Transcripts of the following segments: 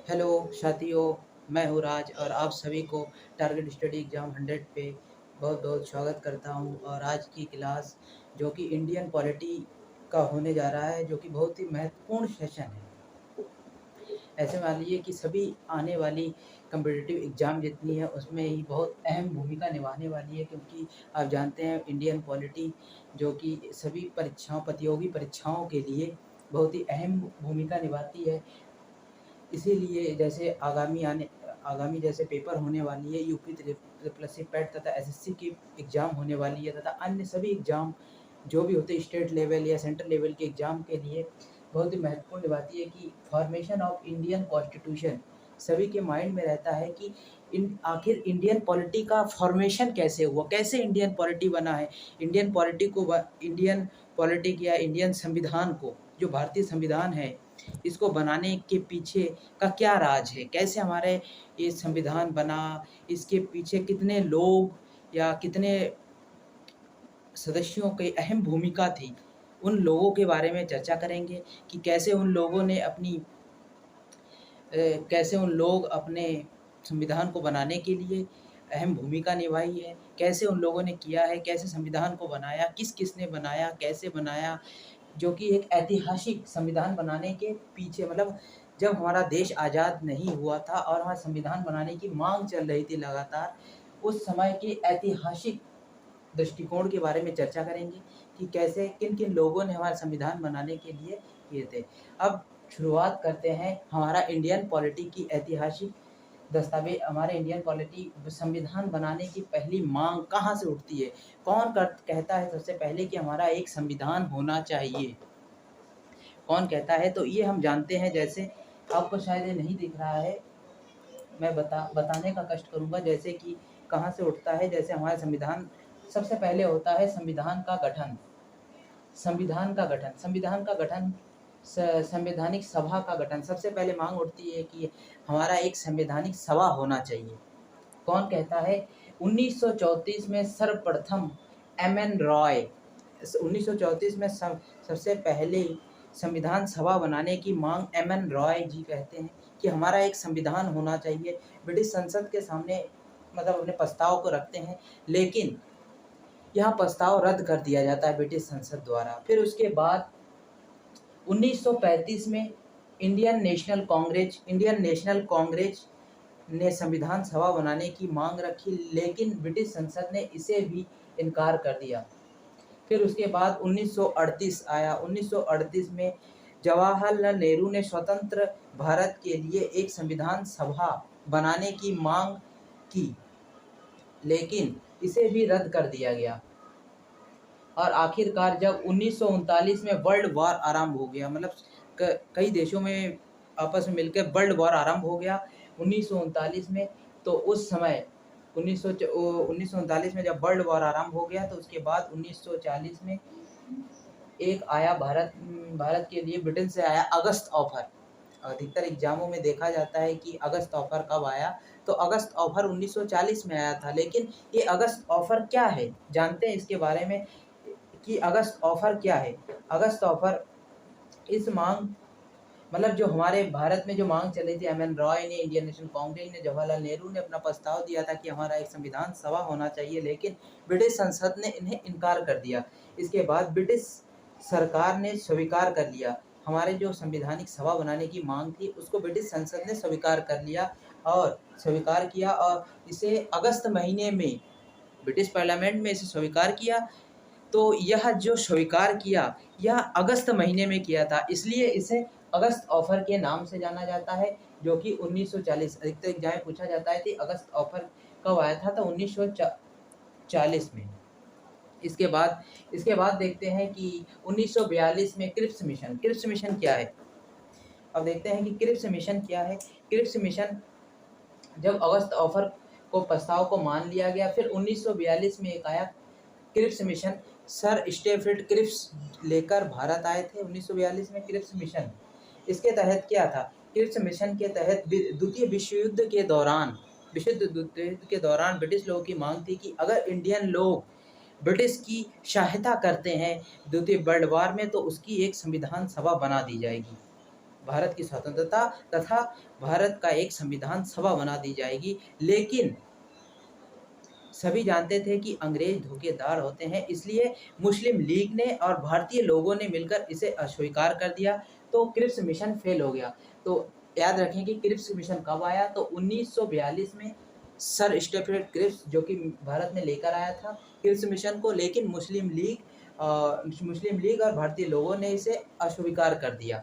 Hello साथियों, मैं हूँ राज और आप सभी को टारगेट स्टडी एग्ज़ाम 100 पे बहुत बहुत स्वागत करता हूँ। और आज की क्लास जो कि इंडियन पॉलिटी का होने जा रहा है, जो कि बहुत ही महत्वपूर्ण सेशन है। ऐसे मान लीजिए कि सभी आने वाली कम्पिटिटिव एग्ज़ाम जितनी है उसमें ही बहुत अहम भूमिका निभाने वाली है, क्योंकि आप जानते हैं इंडियन पॉलिटी जो कि सभी परीक्षाओं प्रतियोगी परीक्षाओं के लिए बहुत ही अहम भूमिका निभाती है। इसीलिए जैसे आगामी जैसे पेपर होने वाली है, यूपी ट्रिपल एससी पेट तथा एसएससी की एग्ज़ाम होने वाली है, तथा अन्य सभी एग्ज़ाम जो भी होते हैं स्टेट लेवल या सेंट्रल लेवल के एग्ज़ाम के लिए बहुत ही महत्वपूर्ण निभाती है कि फॉर्मेशन ऑफ इंडियन कॉन्स्टिट्यूशन सभी के माइंड में रहता है कि आखिर इंडियन पॉलिटी का फॉर्मेशन कैसे हुआ, कैसे इंडियन पॉलिटी बना है। इंडियन पॉलिटिक या इंडियन संविधान को, जो भारतीय संविधान है, इसको बनाने के पीछे का क्या राज है, कैसे हमारे ये संविधान बना, इसके पीछे कितने लोग या कितने सदस्यों की अहम भूमिका थी, उन लोगों के बारे में चर्चा करेंगे कि कैसे उन लोग अपने संविधान को बनाने के लिए अहम भूमिका निभाई है, कैसे उन लोगों ने किया है, कैसे संविधान को बनाया, किस-किसने बनाया, कैसे बनाया। जो कि एक ऐतिहासिक संविधान बनाने के पीछे, मतलब जब हमारा देश आज़ाद नहीं हुआ था और हमारा संविधान बनाने की मांग चल रही थी लगातार, उस समय के ऐतिहासिक दृष्टिकोण के बारे में चर्चा करेंगे कि कैसे किन-किन लोगों ने हमारा संविधान बनाने के लिए किए थे। अब शुरुआत करते हैं हमारा इंडियन पॉलिटी की ऐतिहासिक दस्तावेज। हमारे इंडियन पॉलिटी संविधान बनाने की पहली मांग कहाँ से उठती है? कहता है सबसे पहले कि हमारा एक संविधान होना चाहिए? कौन कहता है? तो ये हम जानते हैं। जैसे आपको शायद ये नहीं दिख रहा है, मैं बताने का कष्ट करूँगा। जैसे कि कहाँ से उठता है, जैसे हमारा संविधान सबसे पहले होता है संविधान का गठन। संविधान का गठन संवैधानिक सभा का गठन। सबसे पहले मांग उठती है कि हमारा एक संवैधानिक सभा होना चाहिए। कौन कहता है? 1934 में सर्वप्रथम एम.एन. रॉय 1934 में सबसे पहले संविधान सभा बनाने की मांग एम.एन. रॉय जी कहते हैं कि हमारा एक संविधान होना चाहिए। ब्रिटिश संसद के सामने मतलब अपने प्रस्ताव को रखते हैं, लेकिन यह प्रस्ताव रद्द कर दिया जाता है ब्रिटिश संसद द्वारा। फिर उसके बाद 1935 में इंडियन नेशनल कांग्रेस ने संविधान सभा बनाने की मांग रखी, लेकिन ब्रिटिश संसद ने इसे भी इनकार कर दिया। फिर उसके बाद 1938 आया। 1938 में जवाहरलाल नेहरू ने स्वतंत्र भारत के लिए एक संविधान सभा बनाने की मांग की, लेकिन इसे भी रद्द कर दिया गया। और आखिरकार जब 1939 में वर्ल्ड वॉर आरंभ हो गया, मतलब कई देशों में आपस में मिलकर वर्ल्ड वॉर आरंभ हो गया 1939 में। तो उस समय 1939 में जब वर्ल्ड वॉर आरंभ हो गया, तो उसके बाद 1940 में एक आया भारत के लिए ब्रिटेन से आया अगस्त ऑफर। अधिकतर एग्जामों में देखा जाता है कि अगस्त ऑफर कब आया, तो अगस्त ऑफर 1940 में आया था। लेकिन ये अगस्त ऑफर क्या है, जानते हैं इसके बारे में कि अगस्त ऑफर क्या है? अगस्त ऑफर इस मांग मतलब जो हमारे भारत में जो मांग चल रही थी, एम.एन. रॉय ने, इंडियन नेशनल कांग्रेस ने, जवाहरलाल नेहरू ने अपना प्रस्ताव दिया था कि हमारा एक संविधान सभा होना चाहिए, लेकिन ब्रिटिश संसद ने इन्हें इनकार कर दिया। इसके बाद ब्रिटिश सरकार ने स्वीकार कर लिया। हमारे जो संविधानिक सभा बनाने की मांग थी, उसको ब्रिटिश संसद ने स्वीकार कर लिया और स्वीकार किया, और इसे अगस्त महीने में ब्रिटिश पार्लियामेंट में इसे स्वीकार किया। तो यह जो स्वीकार किया, यह अगस्त महीने में किया था, इसलिए इसे अगस्त ऑफर के नाम से जाना जाता है, जो कि 1940 अधिकतर एग्जाम में पूछा जाता है कि अगस्त ऑफर कब आया था, तो 1940 में। इसके बाद देखते हैं कि 1942 में क्रिप्स मिशन क्या है? अब देखते हैं कि क्रिप्स मिशन क्या है। क्रिप्स मिशन, जब अगस्त ऑफर को प्रस्ताव को मान लिया गया, फिर 1942 में एक आया Cripps mission. Sir Stafford Cripps लेकर भारत आए थे 1942 में क्रिप्स मिशन। इसके तहत क्या था? क्रिप्स मिशन के तहत द्वितीय विश्व युद्ध के दौरान ब्रिटिश लोगों की मांग थी कि अगर इंडियन लोग ब्रिटिश की सहायता करते हैं द्वितीय वर्ल्ड वार में, तो उसकी एक संविधान सभा बना दी जाएगी। भारत की स्वतंत्रता तथा भारत का एक संविधान सभा बना दी जाएगी। लेकिन सभी जानते थे कि अंग्रेज धोखेदार होते हैं, इसलिए मुस्लिम लीग ने और भारतीय लोगों ने मिलकर इसे अस्वीकार कर दिया, तो क्रिप्स मिशन फेल हो गया। तो याद रखें कि क्रिप्स मिशन कब आया, तो 1942 में सर स्टेफर्ड क्रिप्स जो कि भारत में लेकर आया था क्रिप्स मिशन को, लेकिन मुस्लिम लीग और भारतीय लोगों ने इसे अस्वीकार कर दिया।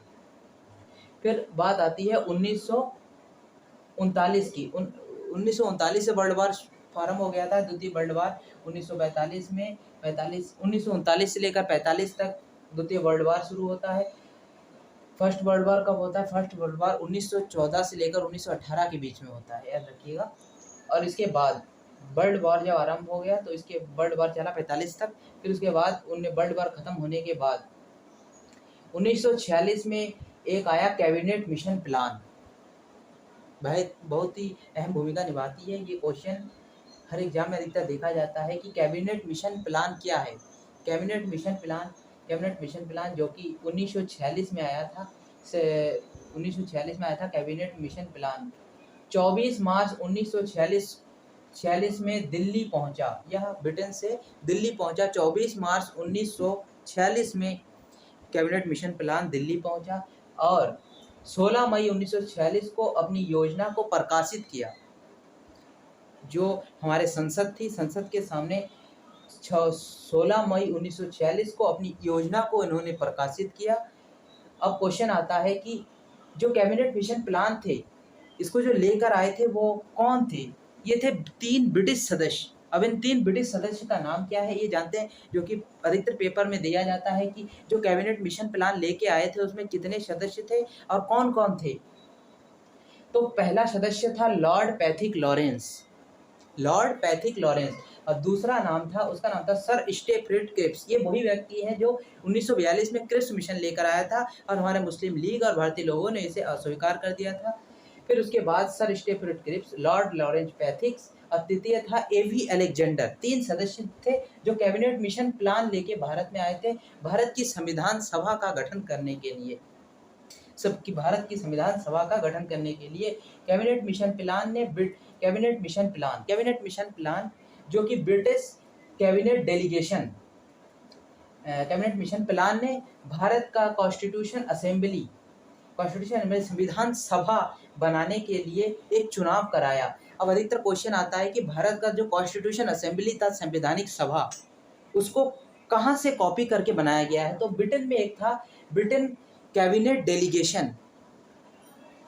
फिर बात आती है 1939 की। 1939 से वर्ल्ड वार प्रारंभ हो गया था, द्वितीय वर्ल्ड वार 1945 में 1939 से लेकर 45 तक द्वितीय वर्ल्ड वार शुरू होता है। फर्स्ट वर्ल्ड वार कब होता है? फर्स्ट वर्ल्ड वार 1914 से लेकर 1918 के बीच में होता है, याद रखिएगा। और इसके बाद वर्ल्ड वार जब आरंभ हो गया तो इसके वर्ल्ड वार चला 45 तक। फिर उसके बाद वर्ल्ड वार खत्म होने के बाद 1946 में एक आया कैबिनेट मिशन प्लान। भाई बहुत ही अहम भूमिका निभाती है ये क्वेश्चन, हर एग्जाम में अधिकतर देखा जाता है कि कैबिनेट मिशन प्लान क्या है। कैबिनेट मिशन प्लान जो कि 1946 में आया था, 1946 में आया था कैबिनेट मिशन प्लान। 24 मार्च 1946 में दिल्ली पहुंचा, यह ब्रिटेन से दिल्ली पहुंचा। 24 मार्च 1946 में कैबिनेट मिशन प्लान दिल्ली पहुंचा और 16 मई 1946 को अपनी योजना को प्रकाशित किया। जो हमारे संसद थी, संसद के सामने 16 मई 1946 को अपनी योजना को इन्होंने प्रकाशित किया। अब क्वेश्चन आता है कि जो कैबिनेट मिशन प्लान थे, इसको जो लेकर आए थे वो कौन थे? ये थे 3 ब्रिटिश सदस्य। अब इन 3 ब्रिटिश सदस्य का नाम क्या है ये जानते हैं, जो कि अधिकतर पेपर में दिया जाता है कि जो कैबिनेट मिशन प्लान लेके आए थे उसमें कितने सदस्य थे और कौन कौन थे। तो पहला सदस्य था लॉर्ड पैथिक लॉरेंस और दूसरा नाम था, उसका नाम था सर स्टेफर्ड क्रिप्स। ये वही व्यक्ति है जो 1942 में क्रिप्स मिशन लेकर आया था और हमारे मुस्लिम लीग और भारतीय लोगों ने इसे अस्वीकार कर दिया था। फिर उसके बाद sir Stafford Cripps, lord Lawrence Pethicks और तृतीय था एवी अलेक्जेंडर। 3 सदस्य थे जो कैबिनेट मिशन प्लान लेके भारत में आए थे भारत की संविधान सभा का गठन करने के लिए। भारत की संविधान सभा का गठन करने के लिए कैबिनेट मिशन प्लान जो कि ब्रिटिश कैबिनेट मिशन प्लान ने भारत का कॉन्स्टिट्यूशन असेंबली संविधान सभा बनाने के लिए एक चुनाव कराया। अब अधिकतर क्वेश्चन आता है कि भारत का जो कॉन्स्टिट्यूशन असेंबली था, संवैधानिक सभा, उसको कहाँ से कॉपी करके बनाया गया है? तो ब्रिटेन में एक था ब्रिटेन कैबिनेट डेलीगेशन।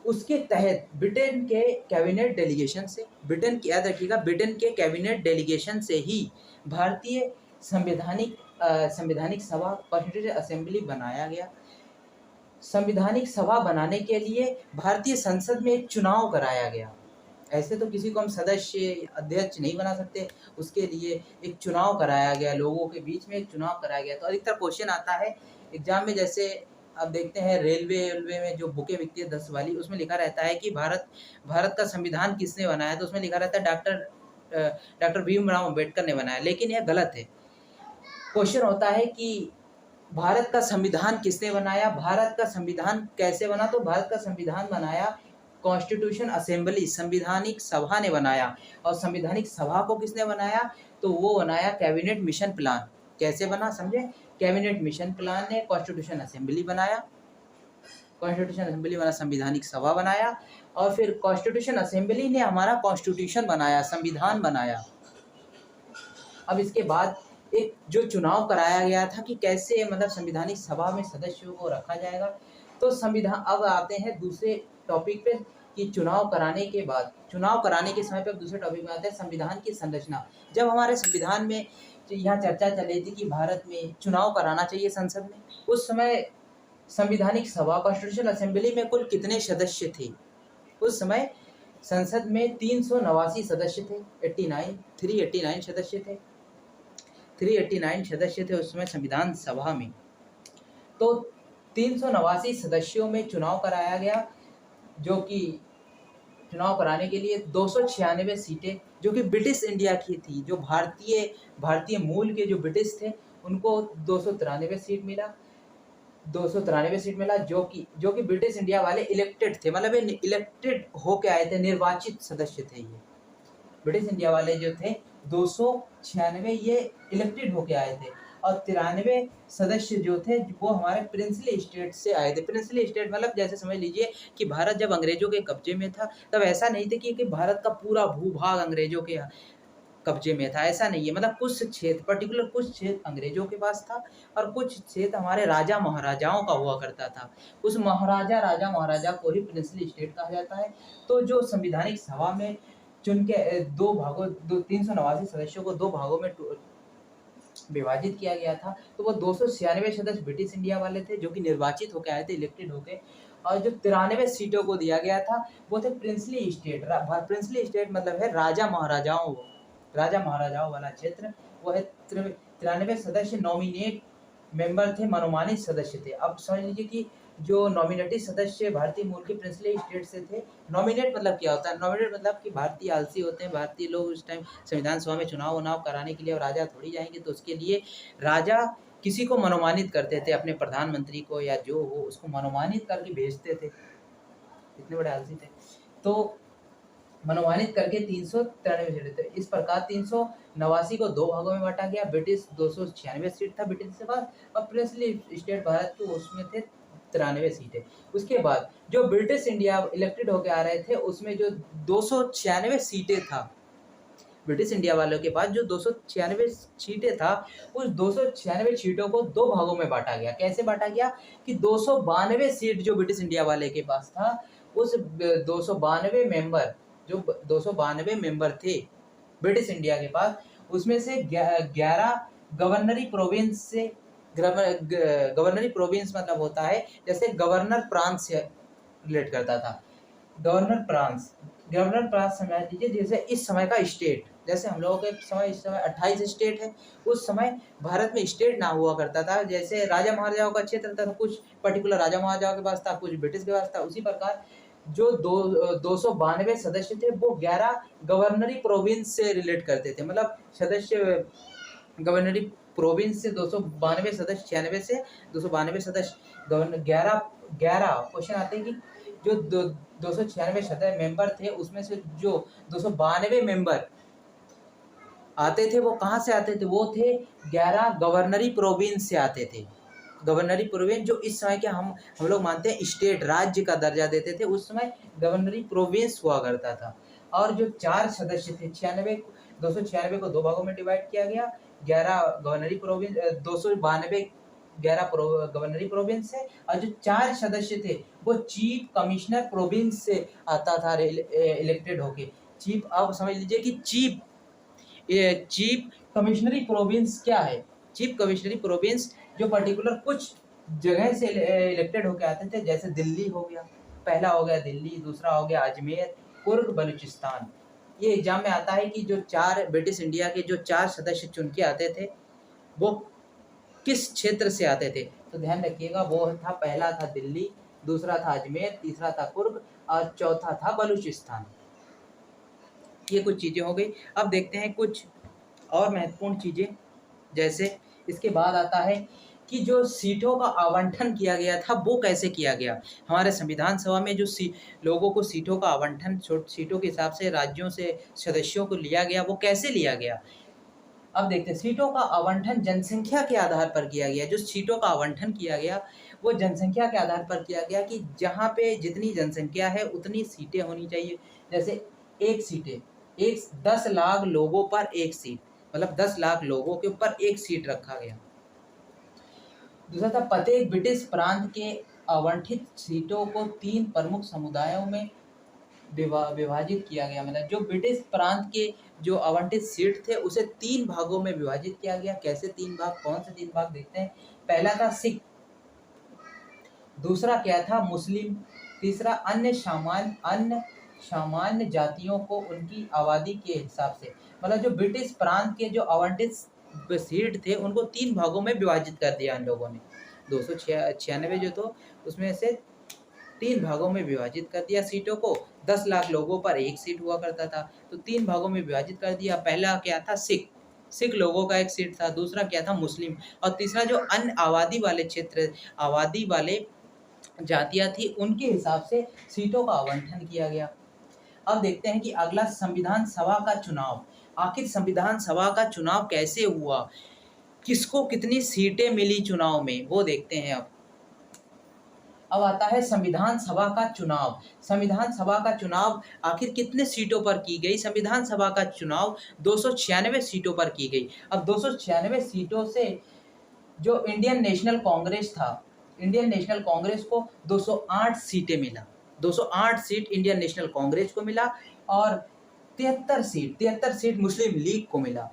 उसके तहत ब्रिटेन के कैबिनेट डेलीगेशन से, याद रखिएगा, ब्रिटेन के कैबिनेट डेलीगेशन से ही भारतीय संवैधानिक सभा कॉन्स्टिट्यूशन असेंबली बनाया गया। संवैधानिक सभा बनाने के लिए भारतीय संसद में एक चुनाव कराया गया। ऐसे तो किसी को हम सदस्य अध्यक्ष नहीं बना सकते, उसके लिए एक चुनाव कराया गया, लोगों के बीच में एक चुनाव कराया गया। तो अधिकतर क्वेश्चन आता है एग्जाम में, जैसे अब देखते हैं रेलवे में जो बुकें बिकती है 10 वाली, उसमें लिखा रहता है कि भारत का संविधान किसने बनाया, तो उसमें लिखा रहता है डॉक्टर भीमराव अम्बेडकर ने बनाया, लेकिन यह गलत है। क्वेश्चन होता है कि भारत का संविधान किसने बनाया, भारत का संविधान कैसे बना, तो भारत का संविधान बनाया कॉन्स्टिट्यूशन असेंबली, संवैधानिक सभा ने बनाया। और संवैधानिक सभा को किसने बनाया, तो वो बनाया कैबिनेट मिशन प्लान। कैसे बना समझे, कैबिनेट मिशन प्लान ने कॉन्स्टिट्यूशन असेंबली बनाया, संवैधानिक सभा बनाया और फिर कॉन्स्टिट्यूशन असेंबली ने हमारा कॉन्स्टिट्यूशन बनाया, संविधान बनाया। अब इसके बाद एक जो चुनाव कराया गया था कि कैसे मतलब संवैधानिक सभा में सदस्यों को रखा जाएगा। तो संविधान, अब आते हैं दूसरे टॉपिक पे कि चुनाव कराने के समय पे दूसरे टॉपिक में आते हैं संविधान की संरचना। जब हमारे संविधान में यहाँ चर्चा चल रही थी कि भारत में चुनाव कराना चाहिए संसद में, उस समय संवैधानिक सभा कॉन्स्टिट्यूशन असेंबली में कुल कितने सदस्य थे? उस समय संसद में 389 सदस्य थे, 389 सदस्य थे उस समय संविधान सभा में। तो 389 सदस्यों में चुनाव कराया गया, जो कि चुनाव कराने के लिए 296 सीटें जो कि ब्रिटिश इंडिया की थी, जो भारतीय मूल के जो ब्रिटिश थे उनको 293 सीट मिला। 293 सीट मिला, जो कि ब्रिटिश इंडिया वाले इलेक्टेड थे, मतलब ये इलेक्टेड होके आए थे, निर्वाचित सदस्य थे ये। ब्रिटिश इंडिया वाले जो थे 296 ये इलेक्टेड होके आए थे, और 93 सदस्य जो थे वो हमारे प्रिंसली स्टेट से आए थे। प्रिंसली स्टेट मतलब जैसे समझ लीजिए कि भारत जब अंग्रेजों के कब्जे में था, तब ऐसा नहीं था कि भारत का पूरा भूभाग अंग्रेजों के कब्जे में था, ऐसा नहीं है। मतलब कुछ क्षेत्र, पर्टिकुलर कुछ क्षेत्र अंग्रेजों के पास था, और कुछ क्षेत्र हमारे राजा महाराजाओं का हुआ करता था। उस राजा महाराजा को ही प्रिंसली स्टेट कहा जाता है। तो जो संविधानिक सभा में चुन के दो भागों, 389 सदस्यों को दो भागों में विभाजित किया गया था। तो वो 296 सदस्य ब्रिटिश इंडिया वाले थे, जो कि निर्वाचित होकर आए थे, इलेक्टेड होके, और जो 93 सीटों को दिया गया था वो थे प्रिंसली स्टेट। प्रिंसली स्टेट मतलब है राजा महाराजाओं वाला क्षेत्र। वो है 93 सदस्य नॉमिनेट मेंबर थे, मनोमानित सदस्य थे। अब समझ लीजिए कि जो नॉमिनेटेड सदस्य भारतीय मूल के प्रिंसली स्टेट से थे। नॉमिनेट मतलब क्या होता है? नॉमिनेट मतलब कि भारतीय आलसी होते हैं, भारतीय लोग उस टाइम संविधान सभा में चुनाव कराने के लिए, और राजा थोड़ी जाएंगे, तो उसके लिए राजा किसी को मनोमानित करते थे, अपने प्रधानमंत्री को या जो हो उसको मनोमानित करके भेजते थे, इतने बड़े आलसी थे। तो मनोमानित करके 393 सीटें थे। इस प्रकार 389 को दो भागों में बांटा गया। ब्रिटिश 296 सीट था ब्रिटिश के पास, और प्रिंसली स्टेट भारत के उसमें थे 93 सीटें। उसके बाद जो ब्रिटिश इंडिया इलेक्टेड होकर आ रहे थे, उसमें जो 296 सीटें था ब्रिटिश इंडिया वालों के पास, जो 296 सीटें था, उस 296 सीटों को दो भागों में बांटा गया। कैसे बांटा गया कि 292 सीट जो ब्रिटिश इंडिया वाले के पास था, उस 292 मेंबर, जो 292 मेंबर थे ब्रिटिश इंडिया के पास, उसमें से 11 गवर्नरी प्रोविंस से, गवर्नरी प्रोविंस मतलब होता है जैसे गवर्नर प्रांत से रिलेट करता था। गवर्नर प्रांत समझ लीजिए जैसे इस समय का स्टेट, जैसे हम लोगों के समय इस समय 28 स्टेट है, उस समय भारत में स्टेट ना हुआ करता था। जैसे राजा महाराजाओं का क्षेत्र था, कुछ पर्टिकुलर राजा महाराजाओं के पास था, कुछ ब्रिटिश के पास था। उसी प्रकार जो 292 सदस्य थे वो 11 गवर्नरी प्रोविंस से रिलेट करते थे। मतलब सदस्य गवर्नरी प्रोविंस से 292 सदस्य, 96 से 292 सदस्य, गवर्नर 11 क्वेश्चन आते हैं कि जो 296 सदस्य मेंबर थे, उसमें से जो 292 मेंबर आते थे वो कहाँ से आते थे? वो थे 11 गवर्नरी प्रोविंस से आते थे। गवर्नरी प्रोविंस जो इस समय के हम लोग मानते हैं स्टेट, राज्य का दर्जा देते थे, उस समय गवर्नरी प्रोविंस हुआ करता था। और जो 4 सदस्य थे, 296 को दो भागों में डिवाइड किया गया। 11 गवर्नरी प्रोविंस, 292 11 गवर्नरी प्रोविंस से, और जो 4 सदस्य थे वो चीफ कमिश्नर प्रोविंस से आता था इलेक्टेड होके। चीफ, आप समझ लीजिए कि चीफ कमिश्नरी प्रोविंस क्या है? चीफ कमिश्नरी प्रोविंस जो पर्टिकुलर कुछ जगह से इलेक्टेड होके आते थे, जैसे दिल्ली हो गया, पहला हो गया दिल्ली, दूसरा हो गया अजमेर, कुर्ग, बलूचिस्तान। ये एग्जाम में आता है कि जो 4 ब्रिटिश इंडिया के जो 4 सदस्य चुन के आते थे वो किस क्षेत्र से आते थे? तो ध्यान रखिएगा, वो था, पहला था दिल्ली, दूसरा था अजमेर, तीसरा था कुर्ग, और चौथा था बलूचिस्तान। ये कुछ चीज़ें हो गई। अब देखते हैं कुछ और महत्वपूर्ण चीज़ें। जैसे इसके बाद आता है कि जो सीटों का आवंटन किया गया था वो कैसे किया गया। हमारे संविधान सभा में जो लोगों को सीटों का आवंटन, सीटों के हिसाब से राज्यों से सदस्यों को लिया गया, वो कैसे लिया गया। अब देखते हैं, सीटों का आवंटन जनसंख्या के आधार पर किया गया। जो सीटों का आवंटन किया गया वो जनसंख्या के आधार पर किया गया कि जहाँ पे जितनी जनसंख्या है उतनी सीटें होनी चाहिए। जैसे एक सीटें, 10 लाख लोगों पर एक सीट, मतलब 10 लाख लोगों के ऊपर एक सीट रखा गया। दूसरा था, प्रत्येक ब्रिटिश प्रांत के आवंटित सीटों को 3 प्रमुख समुदायों में विभाजित किया गया। मतलब जो ब्रिटिश प्रांत के जो आवंटित सीट थे उसे 3 भागों में विभाजित किया गया। कैसे 3 भाग, कौन से 3 भाग देखते हैं। पहला था सिख, दूसरा क्या था मुस्लिम, तीसरा अन्य सामान्य जातियों को उनकी आबादी के हिसाब से। मतलब जो ब्रिटिश प्रांत के जो आवंटित सीट थे उनको 3 भागों में विभाजित कर दिया इन लोगों ने। 296 जो तो उसमें से 3 भागों में विभाजित कर दिया सीटों को। 10 लाख लोगों पर एक सीट हुआ करता था, तो 3 भागों में विभाजित कर दिया। पहला क्या था सिख, सिख लोगों का एक सीट था, दूसरा क्या था मुस्लिम, और तीसरा जो अन्य आबादी वाले क्षेत्र, आबादी वाले जातियाँ थी, उनके हिसाब से सीटों का आवंटन किया गया। अब देखते हैं कि अगला संविधान सभा का चुनाव। आखिर संविधान सभा का चुनाव कैसे हुआ? किसको कितनी सीटें मिली चुनाव में, वो देखते हैं अब। अब आता है संविधान सभा का चुनाव। संविधान सभा का चुनाव आखिर कितने सीटों पर की गई? संविधान सभा का चुनाव 296 सीटों पर की गई। अब 296 सीटों से जो इंडियन नेशनल कांग्रेस था, इंडियन नेशनल कांग्रेस को 208 सीटें मिला। 208 सीट इंडियन नेशनल कांग्रेस को मिला और 73 सीट मुस्लिम लीग को मिला।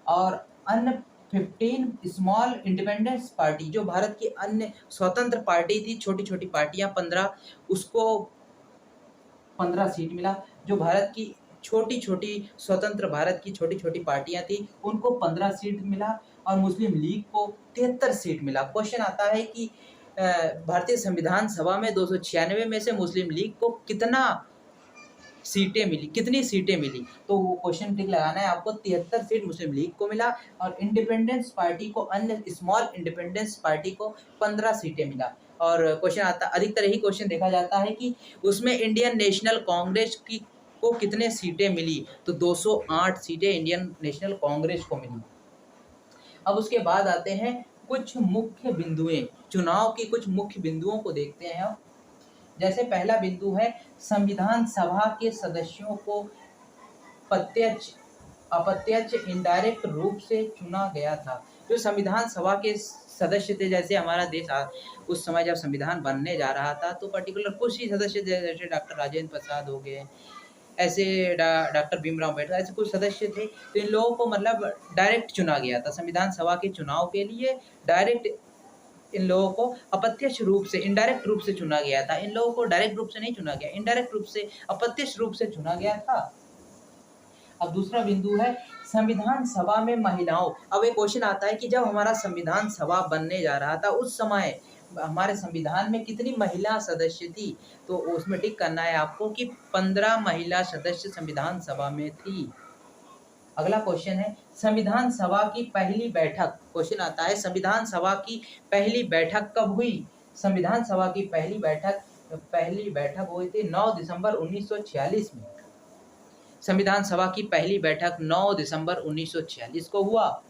और अन्य 15 स्मॉल इंडिपेंडेंस पार्टी, जो भारत की अन्य स्वतंत्र पार्टी थी, छोटी छोटी पार्टियां 15, उसको 15 सीट मिला। जो भारत की छोटी छोटी स्वतंत्र भारत की छोटी छोटी पार्टियां थी, उनको 15 सीट मिला और मुस्लिम लीग को 73 सीट मिला। क्वेश्चन आता है कि भारतीय संविधान सभा में 296 में से मुस्लिम लीग को कितना सीटें मिली, कितनी सीटें मिली? तो वो क्वेश्चन टिक लगाना है आपको। 73 सीट मुस्लिम लीग को मिला और इंडिपेंडेंस पार्टी को, अन्य स्मॉल इंडिपेंडेंस पार्टी को 15 सीटें मिला। और क्वेश्चन आता, अधिकतर यही क्वेश्चन देखा जाता है कि उसमें इंडियन नेशनल कांग्रेस की को कितने सीटें मिली? तो 208 सीटें इंडियन नेशनल कांग्रेस को मिली। अब उसके बाद आते हैं कुछ मुख्य बिंदुएं, चुनाव की कुछ मुख्य बिंदुओं को देखते हैं अब। जैसे पहला बिंदु है, संविधान सभा के सदस्यों को प्रत्यक्ष, अप्रत्यक्ष, इनडायरेक्ट रूप से चुना गया था। जो संविधान सभा के सदस्य थे, जैसे हमारा देश उस समय जब संविधान बनने जा रहा था, तो पर्टिकुलर कुछ ही सदस्य थे, जैसे डॉक्टर राजेंद्र प्रसाद हो गए, ऐसे डॉक्टर भीमराव अम्बेडकर, ऐसे कुछ सदस्य थे। तो इन लोगों को मतलब डायरेक्ट चुना गया था संविधान सभा के चुनाव के लिए। डायरेक्ट इन लोगों को अप्रत्यक्ष रूप से, इनडायरेक्ट रूप से चुना गया था। इन लोगों को डायरेक्ट रूप से नहीं चुना गया, इनडायरेक्ट रूप से, अप्रत्यक्ष रूप से चुना गया था। अब दूसरा बिंदु है संविधान सभा में महिलाओं। अब एक क्वेश्चन आता है कि जब हमारा संविधान सभा बनने जा रहा था, उस समय हमारे संविधान में कितनी महिला सदस्य थी? तो उसमें टिक करना है आपको कि 15 महिला सदस्य संविधान सभा में थी। अगला क्वेश्चन है संविधान सभा की पहली बैठक। क्वेश्चन आता है संविधान सभा की पहली बैठक कब हुई? संविधान सभा की पहली बैठक हुई थी 9 दिसंबर 1946 में। संविधान सभा की पहली बैठक 9 दिसंबर 1946 को हुआ।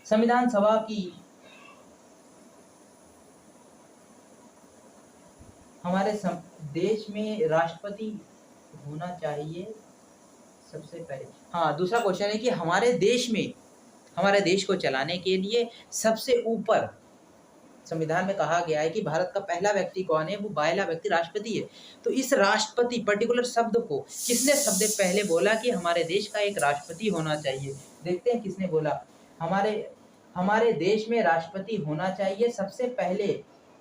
संविधान सभा की हमारे देश में राष्ट्रपति होना चाहिए सबसे पहले। हाँ, दूसरा क्वेश्चन है कि हमारे देश में, हमारे देश को चलाने के लिए सबसे ऊपर संविधान में कहा गया है कि भारत का पहला व्यक्ति कौन है? वो पहला व्यक्ति राष्ट्रपति है। तो इस राष्ट्रपति पर्टिकुलर शब्द को किसने शब्द पहले बोला कि हमारे देश का एक राष्ट्रपति होना चाहिए? देखते हैं किसने बोला। हमारे देश में राष्ट्रपति होना चाहिए, सबसे पहले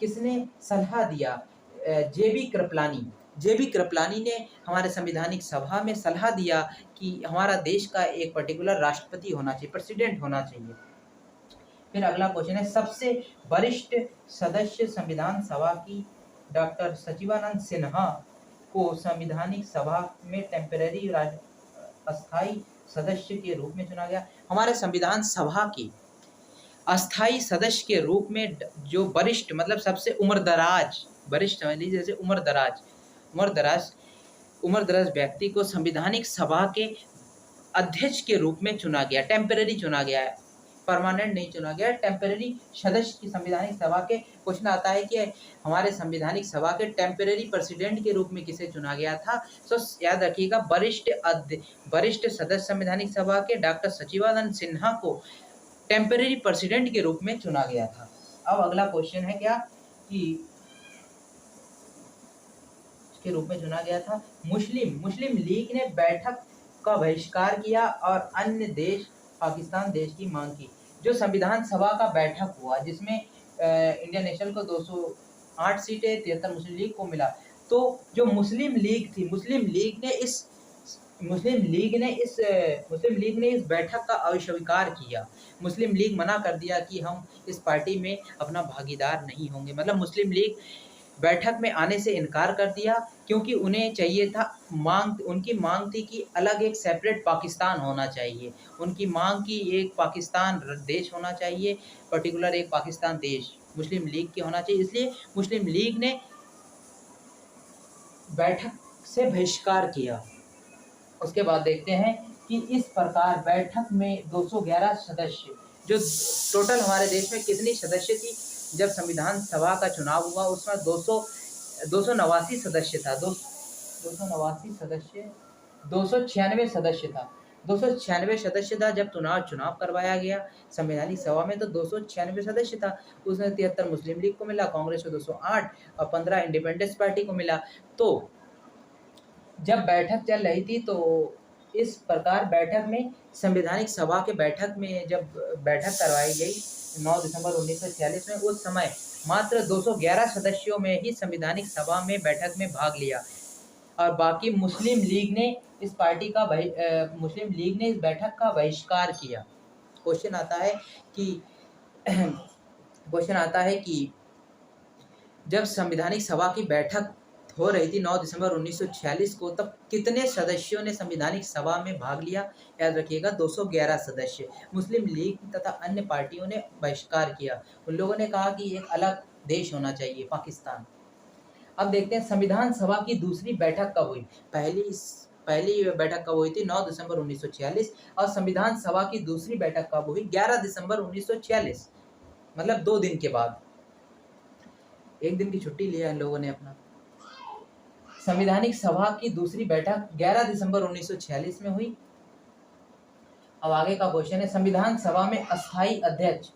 किसने सलाह दिया? जेबी कृपलानी। जेबी कृपलानी ने हमारे संवैधानिक सभा में सलाह दिया कि हमारा देश का एक पर्टिकुलर राष्ट्रपति होना चाहिए, प्रेसिडेंट होना चाहिए। फिर अगला क्वेश्चन है सबसे वरिष्ठ सदस्य संविधान सभा की डॉक्टर सचिवानंद सिन्हा को संवैधानिक सभा में टेम्पररी अस्थायी सदस्य के रूप में चुना गया। हमारे संविधान सभा की अस्थाई सदस्य के रूप में जो वरिष्ठ, मतलब सबसे उम्रदराज, वरिष्ठ जैसे उम्रदराज व्यक्ति को संवैधानिक सभा के अध्यक्ष के रूप में चुना गया। टेम्पररी चुना गया है, परमानेंट नहीं चुना गया, टेम्पररी सदस्य की संवैधानिक सभा के। क्वेश्चन आता है कि हमारे संवैधानिक सभा के टेम्पररी प्रेसिडेंट के रूप में किसे चुना गया था? तो याद रखिएगा, वरिष्ठ सदस्य संवैधानिक सभा के डॉक्टर सचिवानंद सिन्हा को टेम्पररी प्रेसिडेंट के रूप में चुना गया था। अब अगला क्वेश्चन है क्या कि के रूप में चुना गया था। मुस्लिम लीग ने बैठक का बहिष्कार किया और अन्य देश, पाकिस्तान देश की मांग की। जो संविधान सभा का बैठक हुआ जिसमें इंडियन नेशनल को 208 सीटें, 73 मुस्लिम लीग को मिला। तो जो मुस्लिम लीग थी, मुस्लिम लीग ने इस बैठक का अस्वीकार किया। मुस्लिम लीग मना कर दिया कि हम इस पार्टी में अपना भागीदार नहीं होंगे। मतलब मुस्लिम लीग बैठक में आने से इनकार कर दिया, क्योंकि उन्हें चाहिए था उनकी मांग थी कि अलग एक सेपरेट पाकिस्तान होना चाहिए। उनकी मांग की एक पाकिस्तान देश होना चाहिए, पर्टिकुलर एक पाकिस्तान देश मुस्लिम लीग के होना चाहिए। इसलिए मुस्लिम लीग ने बैठक से बहिष्कार किया। उसके बाद देखते हैं कि इस प्रकार बैठक में 211 सदस्य, जो टोटल हमारे देश में कितनी सदस्य थी जब संविधान सभा का चुनाव हुआ, उसमें 289 सदस्य था। 289 सदस्य, 296 सदस्य था। 296 सदस्य था जब चुनाव करवाया गया संवैधानिक सभा में, तो 296 सदस्य था। उसमें 73 मुस्लिम लीग को मिला, कांग्रेस को 208 और 15 इंडिपेंडेंस पार्टी को मिला। तो जब बैठक चल रही थी, तो इस प्रकार बैठक में संवैधानिक सभा के बैठक में जब बैठक करवाई गई 9 दिसंबर 1946 में, उस समय मात्र 211 सदस्यों में ही संवैधानिक सभा में बैठक में भाग लिया और बाकी मुस्लिम लीग ने इस बैठक का बहिष्कार किया। क्वेश्चन आता है कि जब संवैधानिक सभा की बैठक हो रही थी 9 दिसंबर 1946 को, तब कितने सदस्यों ने संवैधानिक सभा में भाग लिया? याद रखिएगा, 211 सदस्य। मुस्लिम लीग तथा अन्य पार्टियों ने बहिष्कार किया। उन लोगों ने कहा कि एक अलग देश होना चाहिए, पाकिस्तान। अब देखते हैं संविधान सभा की दूसरी बैठक कब हुई। पहली बैठक कब हुई थी? 9 दिसंबर 1946। और संविधान सभा की दूसरी बैठक कब हुई? 11 दिसंबर 1946, मतलब 2 दिन के बाद। एक दिन की छुट्टी लिया इन लोगों ने अपना। संवैधानिक सभा की दूसरी बैठक 11 दिसंबर 1946 में हुई। अब आगे का क्वेश्चन है, संविधान सभा में अस्थायी अध्यक्ष।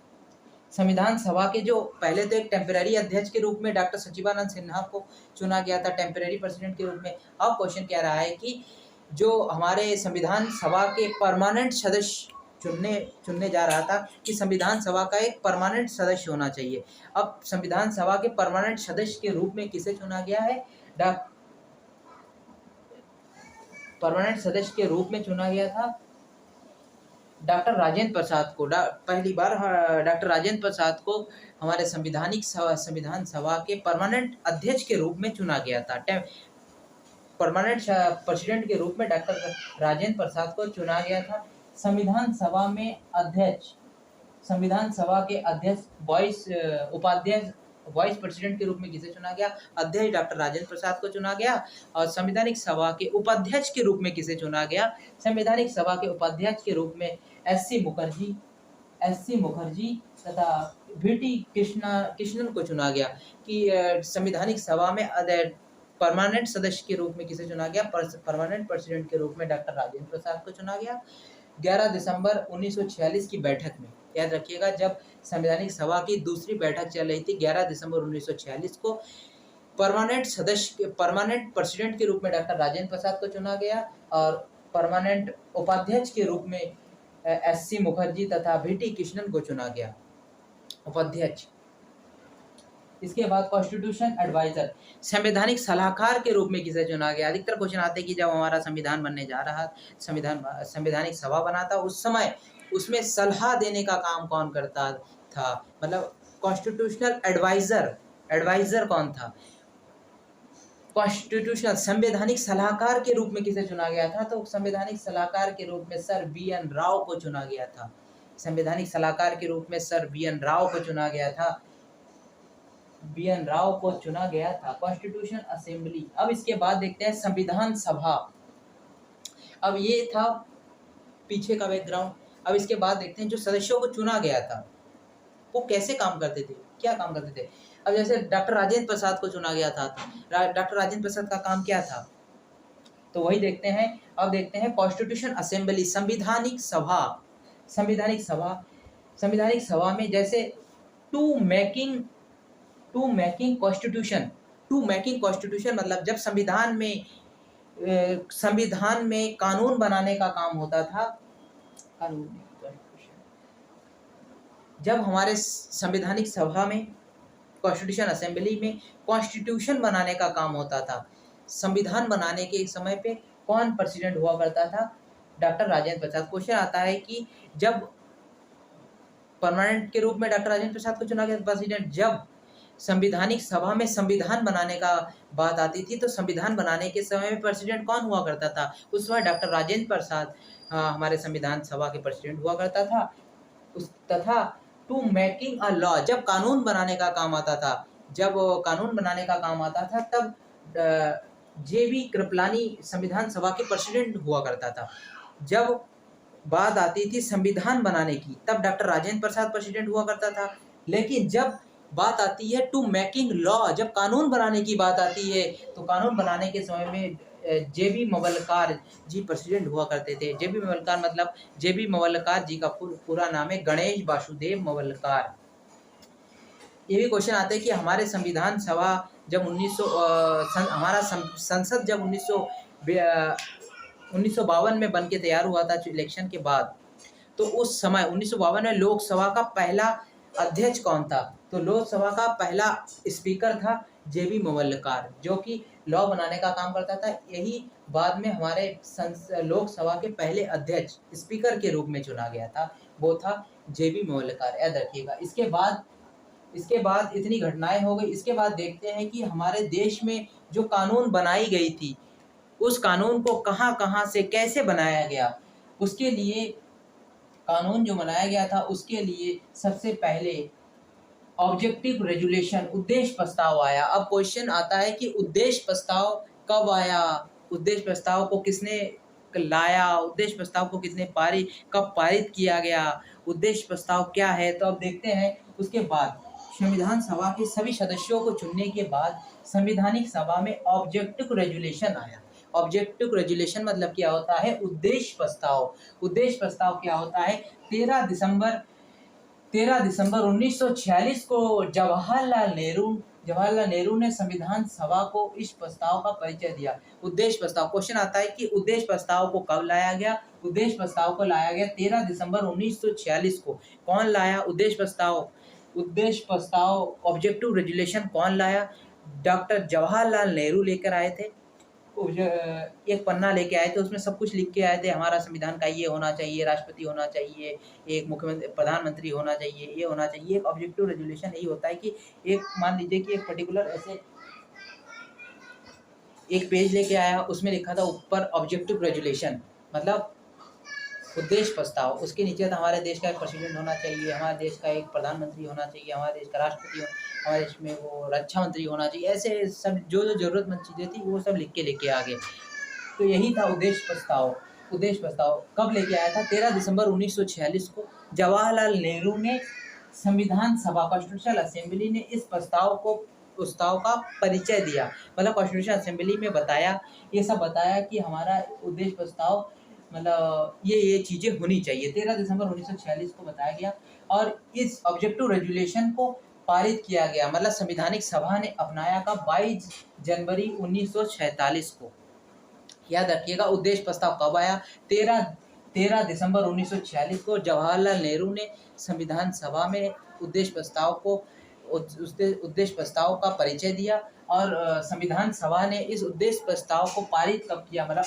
संविधान सभा के जो पहले तो एक टेम्पररी अध्यक्ष के रूप में डॉक्टर सचिवानंद सिन्हा को चुना गया था, टेम्पररी प्रेसिडेंट के रूप में। अब क्वेश्चन कह रहा है कि जो हमारे संविधान सभा के परमानेंट सदस्य चुनने जा रहा था कि संविधान सभा का एक परमानेंट सदस्य होना चाहिए। अब संविधान सभा के परमानेंट सदस्य के रूप में किसे चुना गया है? परमानेंट सदस्य के रूप में चुना गया था डॉक्टर राजेंद्र प्रसाद को। पहली बार डॉक्टर राजेंद्र प्रसाद को हमारे संविधान सभा के परमानेंट अध्यक्ष के रूप में चुना गया था। परमानेंट प्रेसिडेंट के रूप में डॉक्टर राजेंद्र प्रसाद को चुना गया था। संविधान सभा के अध्यक्ष वाइस प्रेसिडेंट के रूप में किसे चुना गया? अध्यक्ष डॉक्टर राजेंद्र प्रसाद को चुना गया। और संवैधानिक सभा के उपाध्यक्ष के रूप में किसे चुना गया? संवैधानिक सभा के उपाध्यक्ष के रूप में एस.सी. मुखर्जी तथा वी.टी. कृष्णन को चुना गया। कि संवैधानिक सभा में परमानेंट सदस्य के रूप में किसे चुना गया? परमानेंट प्रेसिडेंट के रूप में डॉक्टर राजेंद्र प्रसाद को चुना गया 11 दिसंबर 1946 की बैठक में। याद रखिएगा, जब संवैधानिक सभा की दूसरी बैठक चल रही थी 11 दिसंबर 1946 को, परमानेंट प्रेसिडेंट के रूप में डॉक्टर राजेंद्र प्रसाद को चुना गया और परमानेंट उपाध्यक्ष के रूप में एस.सी. मुखर्जी तथा वी.टी. कृष्णन को चुना गया उपाध्यक्ष। इसके बाद कॉन्स्टिट्यूशन एडवाइजर, संवैधानिक सलाहकार के रूप में किसे चुना गया? अधिकतर क्वेश्चन आते हैं कि जब हमारा संविधान बनने जा रहा, संवैधानिक सभा बना था, उस समय उसमें सलाह देने का काम कौन करता था? मतलब कॉन्स्टिट्यूशनल एडवाइजर कौन था? कॉन्स्टिट्यूशनल संवैधानिक सलाहकार के रूप में किसे चुना गया था? तो संवैधानिक सलाहकार के रूप में सर बी.एन. राव को चुना गया था। संवैधानिक सलाहकार के रूप में सर बी.एन. राव को चुना गया था। Constitution assembly. अब इसके बाद देखते हैं संविधान सभा। अब ये था पीछे का बैकग्राउंड। अब इसके बाद देखते हैं जो सदस्यों को चुना गया था वो कैसे काम करते थे, क्या काम करते थे। अब जैसे डॉक्टर राजेंद्र प्रसाद को चुना गया था, डॉक्टर राजेंद्र प्रसाद का काम क्या था, तो वही देखते हैं। अब देखते हैं कॉन्स्टिट्यूशन असेंबली, संविधानिक सभा में जैसे टू मेकिंग कॉन्स्टिट्यूशन मतलब जब संविधान में कानून बनाने का काम होता था। जब हमारे संवैधानिक सभा में कॉन्स्टिट्यूशन असेंबली में कॉन्स्टिट्यूशन बनाने का काम होता था, संविधान बनाने के समय पे कौन प्रेसिडेंट हुआ करता था? डॉक्टर राजेंद्र प्रसाद। क्वेश्चन आता है कि जब परमानेंट के रूप में डॉक्टर राजेंद्र प्रसाद को चुना गया प्रेसिडेंट, जब संविधानिक सभा में संविधान बनाने का बात आती थी, तो संविधान बनाने के समय में प्रेसिडेंट कौन हुआ करता था? उस समय डॉक्टर राजेंद्र प्रसाद हमारे संविधान सभा के प्रेसिडेंट हुआ करता था। उस तथा टू मेकिंग अ लॉ, जब कानून बनाने का काम आता था, तब जेबी कृपलानी संविधान सभा के प्रेसिडेंट हुआ करता था। जब बात आती थी संविधान बनाने की, तब डॉक्टर राजेंद्र प्रसाद प्रेसिडेंट हुआ करता था। लेकिन जब बात आती है टू मेकिंग लॉ, जब कानून बनाने की बात आती है, तो कानून बनाने के समय में जेबी मवलकार जी प्रेसिडेंट हुआ करते थे। जेबी मवलकार जी का पूरा नाम है गणेश वासुदेव मवलकार। ये भी क्वेश्चन आते हैं कि हमारे संविधान सभा जब हमारा संसद जब 1952 में बन के तैयार हुआ था इलेक्शन के बाद, तो उस समय 1952 में लोकसभा का पहला अध्यक्ष कौन था? तो लोकसभा का पहला स्पीकर था जेबी मवलकार, जो कि लॉ बनाने का काम करता था। यही बाद में हमारे लोकसभा के पहले अध्यक्ष स्पीकर के रूप में चुना गया था, वो था जेबी मवलकार, याद रखिएगा। इसके बाद इतनी घटनाएं हो गई। इसके बाद देखते हैं कि हमारे देश में जो कानून बनाई गई थी, उस कानून को कहाँ से कैसे बनाया गया। उसके लिए कानून जो बनाया गया था, उसके लिए सबसे पहले ऑब्जेक्टिव रेजुलेशन, उद्देश्य प्रस्ताव आया। अब क्वेश्चन आता है कि उद्देश्य प्रस्ताव कब आया, उद्देश्य प्रस्ताव को किसने लाया, उद्देश्य प्रस्ताव को कब पारित किया गया, उद्देश्य प्रस्ताव क्या है। तो अब देखते हैं। उसके बाद संविधान सभा के सभी सदस्यों को चुनने के बाद संवैधानिक सभा में ऑब्जेक्टिव रेजुलेशन आया। ऑब्जेक्टिव रेजुलेशन मतलब क्या होता है? उद्देश्य प्रस्ताव। उद्देश्य प्रस्ताव क्या होता है? 13 दिसंबर 1946 को जवाहरलाल नेहरू ने संविधान सभा को इस प्रस्ताव का परिचय दिया। उद्देश्य प्रस्ताव, क्वेश्चन आता है कि उद्देश्य प्रस्ताव को कब लाया गया? उद्देश्य प्रस्ताव को लाया गया 13 दिसंबर 1946 को। कौन लाया उद्देश्य प्रस्ताव? ऑब्जेक्टिव रेजुलेशन कौन लाया? डॉक्टर जवाहरलाल नेहरू लेकर आए थे। एक पन्ना लेके आए थे, उसमें सब कुछ लिख के आए थे। हमारा संविधान का ये होना चाहिए, राष्ट्रपति होना चाहिए, एक मुख्यमंत्री प्रधानमंत्री होना चाहिए, ये होना चाहिए। एक ऑब्जेक्टिव रेजुलेशन यही होता है कि मान लीजिए कि एक पर्टिकुलर ऐसे एक पेज लेके आया, उसमें लिखा था ऊपर ऑब्जेक्टिव रेजुलेशन मतलब उद्देश्य प्रस्ताव, उसके नीचे था हमारे देश का एक प्रेसिडेंट होना चाहिए, हमारे देश का एक प्रधानमंत्री होना चाहिए, हमारे देश का राष्ट्रपति हमारे देश में वो रक्षा मंत्री होना चाहिए। ऐसे सब जो जरूरतमंद चीज़ें थी वो सब लिख के आ गए। तो यही था उद्देश्य प्रस्ताव। उद्देश्य प्रस्ताव कब लेके आया था? 13 दिसंबर 1946 को जवाहरलाल नेहरू ने संविधान सभा कॉन्स्टिट्यूशनल असेंबली ने इस प्रस्ताव का परिचय दिया। मतलब कॉन्स्टिट्यूशनल असेंबली में ये सब बताया कि हमारा उद्देश्य प्रस्ताव मतलब ये चीज़ें होनी चाहिए। 13 दिसंबर 1946 को बताया गया और इस ऑब्जेक्टिव रेजुलेशन को पारित किया गया। मतलब संविधानिक सभा ने अपनाया का 22 जनवरी 1947 को। याद रखिएगा उद्देश्य प्रस्ताव कब आया? 13 दिसंबर 1946 को जवाहरलाल नेहरू ने संविधान सभा में उद्देश्य प्रस्ताव का परिचय दिया और संविधान सभा ने इस उद्देश्य प्रस्ताव को पारित कब किया, मतलब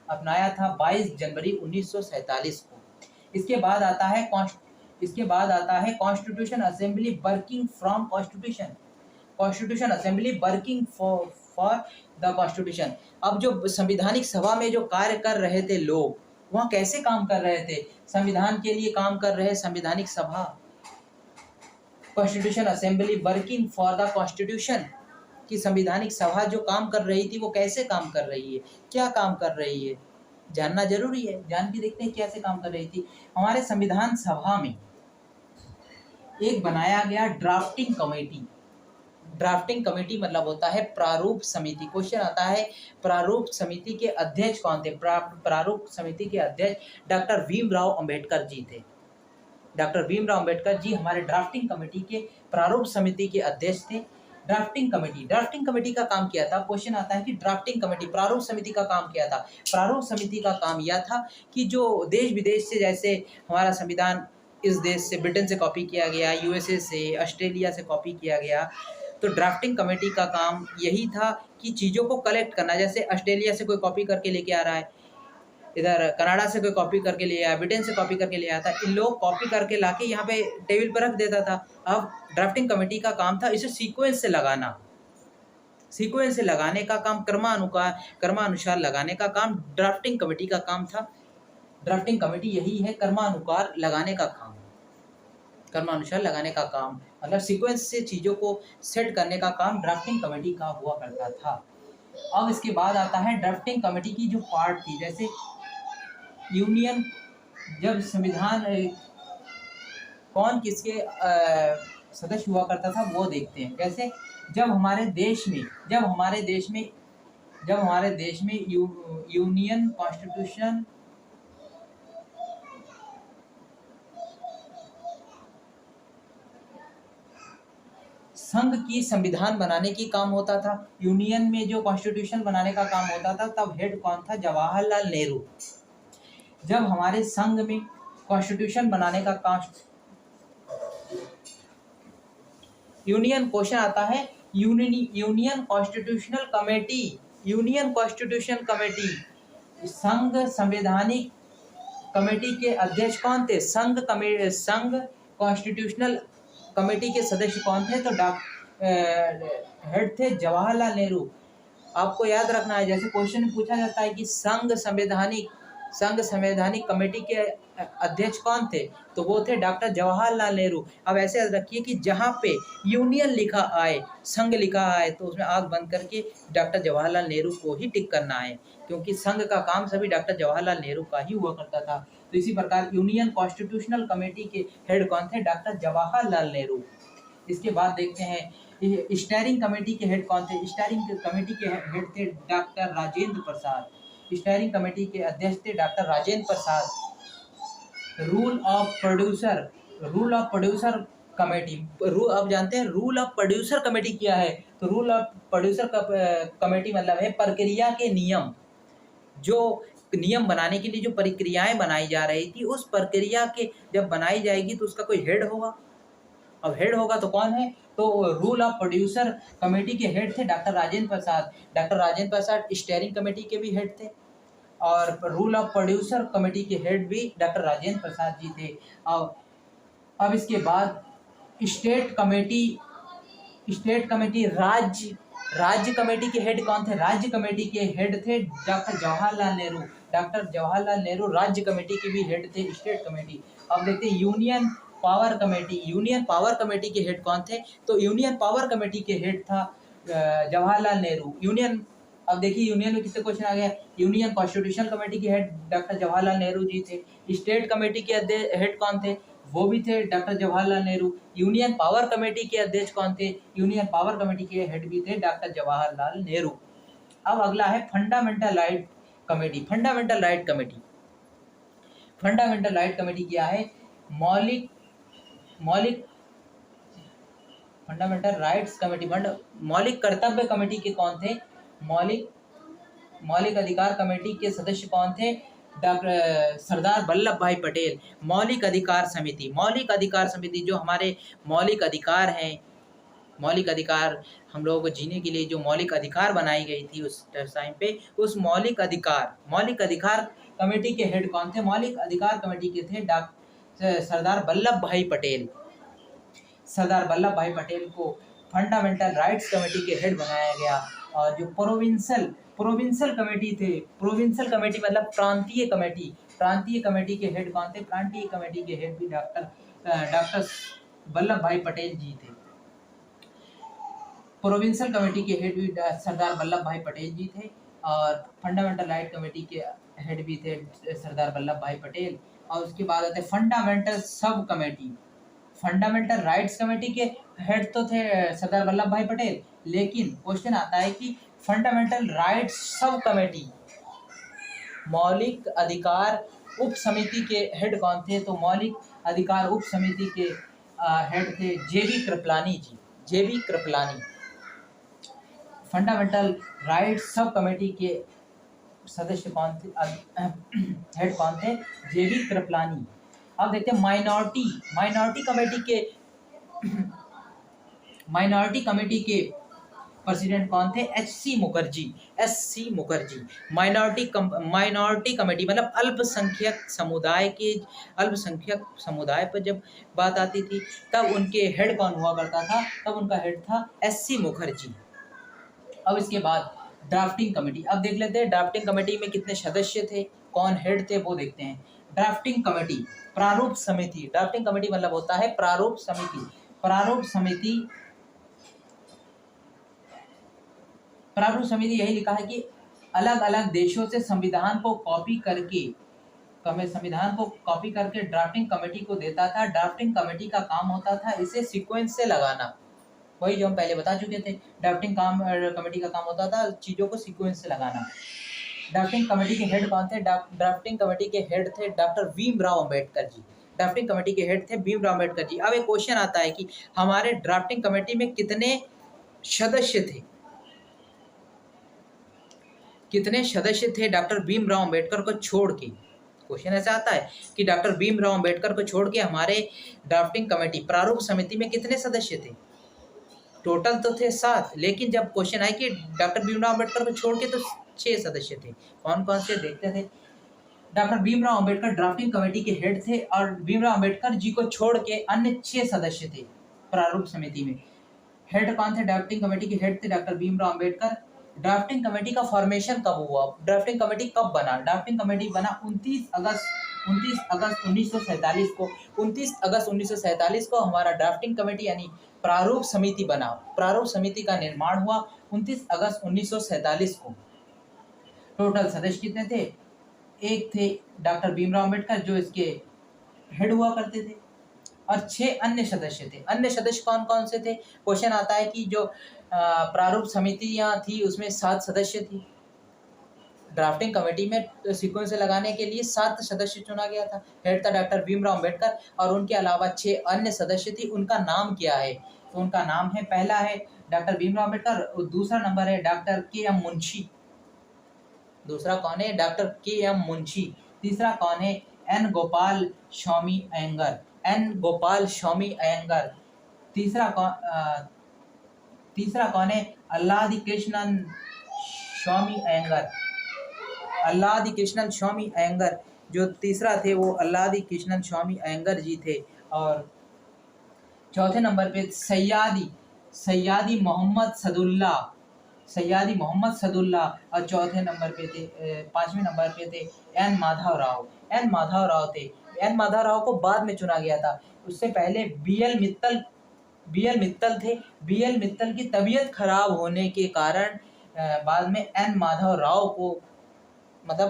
अपनाया था 22 जनवरी 1947 को। इसके बाद आता है constitution assembly working from constitution assembly working for the constitution. अब जो संविधानिक सभा में जो कार्य कर रहे थे लोग, वहाँ कैसे काम कर रहे थे? संविधान के लिए काम कर रहे संविधानिक सभा, constitution assembly working for the constitution की संविधानिक सभा जो काम कर रही थी वो कैसे काम कर रही है, क्या काम कर रही है, जानना जरूरी है। जान के देखते हैं कैसे काम कर रही थी। हमारे संविधान सभा में एक बनाया गया ड्राफ्टिंग कमेटी। ड्राफ्टिंग कमेटी मतलब होता है प्रारूप समिति। क्वेश्चन आता है प्रारूप समिति के अध्यक्ष कौन थे? प्रारूप समिति के अध्यक्ष डॉक्टर भीमराव अंबेडकर जी थे। डॉक्टर भीमराव अंबेडकर जी हमारे ड्राफ्टिंग कमेटी के प्रारूप समिति के अध्यक्ष थे। ड्राफ्टिंग कमेटी का काम किया था। क्वेश्चन आता है कि ड्राफ्टिंग कमेटी प्रारूप समिति का काम किया था। प्रारूप समिति का काम यह था कि जो देश विदेश से, जैसे हमारा संविधान इस देश से ब्रिटेन से कॉपी किया गया, यूएसए से, ऑस्ट्रेलिया से कॉपी किया गया, तो ड्राफ्टिंग कमेटी का काम यही था कि चीज़ों को कलेक्ट करना। जैसे ऑस्ट्रेलिया से कोई कॉपी करके लेके आ रहा है, इधर कनाडा से कोई कॉपी करके ले आया, ब्रिटेन से कॉपी करके ले आया था। इन लोग कॉपी करके लाके यहाँ पे टेबल पर रख देता था। अब ड्राफ्टिंग कमेटी का काम था इसे सीक्वेंस से लगाना, सीक्वेंस से लगाने का काम, क्रमानुसार लगाने का काम ड्राफ्टिंग कमेटी का काम था। ड्राफ्टिंग कमेटी यही है, क्रमानुसार लगाने का काम, क्रमानुसार लगाने का काम, मतलब सीक्वेंस से चीज़ों को सेट करने का काम ड्राफ्टिंग कमेटी का हुआ करता था। अब इसके बाद आता है ड्राफ्टिंग कमेटी की जो पार्ट थी, जैसे यूनियन जब संविधान कौन किसके सदस्य हुआ करता था वो देखते हैं। कैसे, जब हमारे देश में यूनियन कॉन्स्टिट्यूशन संघ की संविधान बनाने की काम होता था, यूनियन में जो कॉन्स्टिट्यूशन बनाने का काम होता था, तब हेड कौन था? जवाहरलाल नेहरू। जब हमारे संघ में कॉन्स्टिट्यूशन बनाने का काम, यूनियन क्वेश्चन आता है, यूनियन कॉन्स्टिट्यूशन कमेटी, संघ संवैधानिक कमेटी के अध्यक्ष कौन थे? संघ कॉन्स्टिट्यूशनल कमेटी के सदस्य कौन थे? तो हेड थे जवाहरलाल नेहरू। आपको याद रखना है, जैसे क्वेश्चन में पूछा जाता है कि संघ संवैधानिक कमेटी के अध्यक्ष कौन थे, तो वो थे डॉक्टर जवाहरलाल नेहरू। अब ऐसे याद रखिए कि जहाँ पे यूनियन लिखा आए, संघ लिखा आए, तो उसमें आँख बंद करके डॉक्टर जवाहरलाल नेहरू को ही टिक करना है, क्योंकि संघ का काम सभी डॉक्टर जवाहरलाल नेहरू का ही हुआ करता था। तो इसी प्रकार यूनियन कॉन्स्टिट्यूशनल कमेटी के हेड कौन थे? डॉक्टर जवाहरलाल नेहरू। इसके बाद देखते हैं स्टीयरिंग कमेटी के हेड कौन थे? स्टीयरिंग कमेटी के हेड थे doctor Rajendra Prasad. Steering committee के अध्यक्ष थे doctor Rajendra Prasad. Rule of producer committee, आप जानते हैं रूल ऑफ प्रोड्यूसर कमेटी क्या है? तो रूल ऑफ प्रोड्यूसर कमेटी मतलब है प्रक्रिया के नियम, जो नियम बनाने के लिए जो प्रक्रियाएं बनाई जा रही थी, उस प्रक्रिया के जब बनाई जाएगी तो उसका कोई हेड होगा। अब हेड होगा तो कौन है? तो रूल ऑफ प्रोड्यूसर कमेटी के हेड थे doctor Rajendra Prasad. Doctor Rajendra Prasad steering committee के भी हेड थे, और रूल ऑफ प्रोड्यूसर कमेटी के हेड भी डॉक्टर राजेंद्र प्रसाद जी थे। अब इसके बाद स्टेट कमेटी राज्य कमेटी के हेड कौन थे? राज्य कमेटी के हेड थे डॉक्टर जवाहरलाल नेहरू। डॉक्टर जवाहरलाल नेहरू राज्य कमेटी के भी हेड थे, स्टेट कमेटी। अब देखते हैं यूनियन पावर कमेटी के हेड कौन थे? तो यूनियन पावर कमेटी के हेड था जवाहरलाल नेहरू। अब देखिए यूनियन में कितने क्वेश्चन आ गया। यूनियन कॉन्स्टिट्यूशन कमेटी के हेड डॉक्टर जवाहरलाल नेहरू जी थे। स्टेट कमेटी के हेड कौन थे? वो भी थे doctor Jawaharlal Nehru. Union power committee के अध्यक्ष कौन थे? यूनियन पावर कमेटी के हेड भी थे डॉक्टर जवाहरलाल नेहरू। अब अगला है fundamental right committee. Fundamental right committee क्या है? फंडामेंटल राइट्स कमेटी, मौलिक कर्तव्य कमेटी के कौन थे? मौलिक अधिकार कमेटी के सदस्य कौन थे? डॉक्टर सरदार वल्लभ भाई पटेल। मौलिक अधिकार समिति जो हमारे मौलिक अधिकार हैं, मौलिक अधिकार हम लोगों को जीने के लिए जो मौलिक अधिकार बनाई गई थी उस टाइम पे, उस मौलिक अधिकार कमेटी के हेड कौन थे? मौलिक अधिकार कमेटी के थे डॉक्टर सरदार वल्लभ भाई पटेल। सरदार वल्लभ भाई पटेल को फंडामेंटल राइट्स कमेटी के हेड बनाया गया। और जो प्रोविंशियल कमेटी थे, प्रोविंशियल कमेटी मतलब प्रांतीय कमेटी के हेड कौन थे? प्रांतीय कमेटी के हेड भी डॉक्टर वल्लभ भाई पटेल जी थे। प्रोविंशियल कमेटी के हेड भी सरदार वल्लभ भाई पटेल जी थे, और फंडामेंटल राइट कमेटी के हेड भी थे सरदार वल्लभ भाई पटेल। और उसके बाद आते fundamental sub committee. Fundamental rights committee के हेड तो थे सरदार वल्लभ भाई पटेल, लेकिन क्वेश्चन आता है कि फंडामेंटल राइट्स सब कमेटी, मौलिक अधिकार उप समिति के हेड कौन थे? तो मौलिक अधिकार उप समिति के हेड थे J B Kripalani. Fundamental rights sub committee के सदस्य कौन थे? हेड कौन थे? जेबी कृपलानी। अब देखते हैं माइनॉरिटी कमेटी के प्रेसिडेंट कौन थे? H C. Mukherjee, S C. Mukherjee. Minority committee मतलब अल्पसंख्यक समुदाय पर जब बात आती थी तब उनके हेड कौन हुआ करता था? तब उनका हेड था एस.सी. मुखर्जी। अब इसके बाद ड्राफ्टिंग कमेटी, अब देख लेते हैं ड्राफ्टिंग कमेटी में कितने सदस्य थे, कौन हेड थे, वो देखते हैं। ड्राफ्टिंग कमेटी, प्रारूप समिति, ड्राफ्टिंग कमेटी मतलब होता है प्रारूप समिति। प्रारूप समिति यही लिखा है कि अलग अलग देशों से संविधान को कॉपी करके ड्राफ्टिंग कमेटी को देता था। ड्राफ्टिंग कमेटी का काम होता था इसे सीक्वेंस से लगाना, वही जो हम पहले बता चुके थे। कमेटी का काम होता था चीजों को सीक्वेंस से लगाना। ड्राफ्टिंग कमेटी के हेड कौन थे? ड्राफ्टिंग कमेटी के हेड थे doctor Bhimrao Ambedkar ji. Drafting committee के हेड थे भीमराव अंबेडकर जी। अब एक क्वेश्चन आता है कि हमारे ड्राफ्टिंग कमेटी में कितने सदस्य थे? कितने सदस्य थे डॉक्टर भीमराव अंबेडकर को छोड़ के? क्वेश्चन ऐसा आता है कि डॉक्टर भीमराव अंबेडकर को छोड़ के हमारे ड्राफ्टिंग कमेटी प्रारूप समिति में कितने सदस्य थे? टोटल तो थे 7, लेकिन जब क्वेश्चन आए कि डॉक्टर भीमराव अंबेडकर को छोड़ के तो 6 सदस्य थे। कौन कौन से देखते थे? Doctor Bhimrao Ambedkar drafting committee के हेड थे और भीमराव अंबेडकर जी को छोड़ के अन्य 6 सदस्य थे प्रारूप समिति में। हेड कौन थे? ड्राफ्टिंग कमेटी के हेड थे doctor Bhimrao Ambedkar. Drafting committee का फॉर्मेशन कब हुआ? ड्राफ्टिंग कमेटी कब बना? ड्राफ्टिंग कमेटी बना 29 अगस्त 1947 को। 29 अगस्त 1947 को हमारा ड्राफ्टिंग कमेटी यानी प्रारूप समिति बना। प्रारूप समिति का निर्माण हुआ 29 अगस्त 1947 को। टोटल सदस्य कितने थे? एक थे डॉक्टर भीमराव अंबेडकर जो इसके हेड हुआ करते थे और 6 अन्य सदस्य थे। अन्य सदस्य कौन कौन से थे? क्वेश्चन आता है कि जो प्रारूप समितियां थी उसमें 7 सदस्य थी। ड्राफ्टिंग कमेटी में सीक्वेंस लगाने के लिए 7 सदस्य चुना गया था। हेड था डॉक्टर भीमराव अंबेडकर और उनके अलावा 6 अन्य सदस्य थी। उनका नाम क्या है? तो उनका नाम है, पहला है डॉक्टर भीमराव अंबेडकर, दूसरा नंबर है डॉक्टर के.एम. मुंशी, दूसरा कौन है? Doctor K M. मुंशी। तीसरा कौन है? N Gopal Swami Ayyangar, N Gopal Swami Ayyangar. तीसरा कौन है? अल्लादी कृष्णन स्वामी अयंगर, अल्लादी कृष्णन स्वामी अयंगर। जो तीसरा थे वो अल्लादी कृष्णन स्वामी अयंगर जी थे। और चौथे नंबर पे सैयादी मोहम्मद सदुल्ला और चौथे नंबर पे थे 5वें नंबर पे थे एन माधव राव थे। एन माधव राव को बाद में चुना गया था। उससे पहले बी.एल. मित्तल थे। बी.एल. मित्तल की तबीयत खराब होने के कारण बाद में एन माधव राव को, मतलब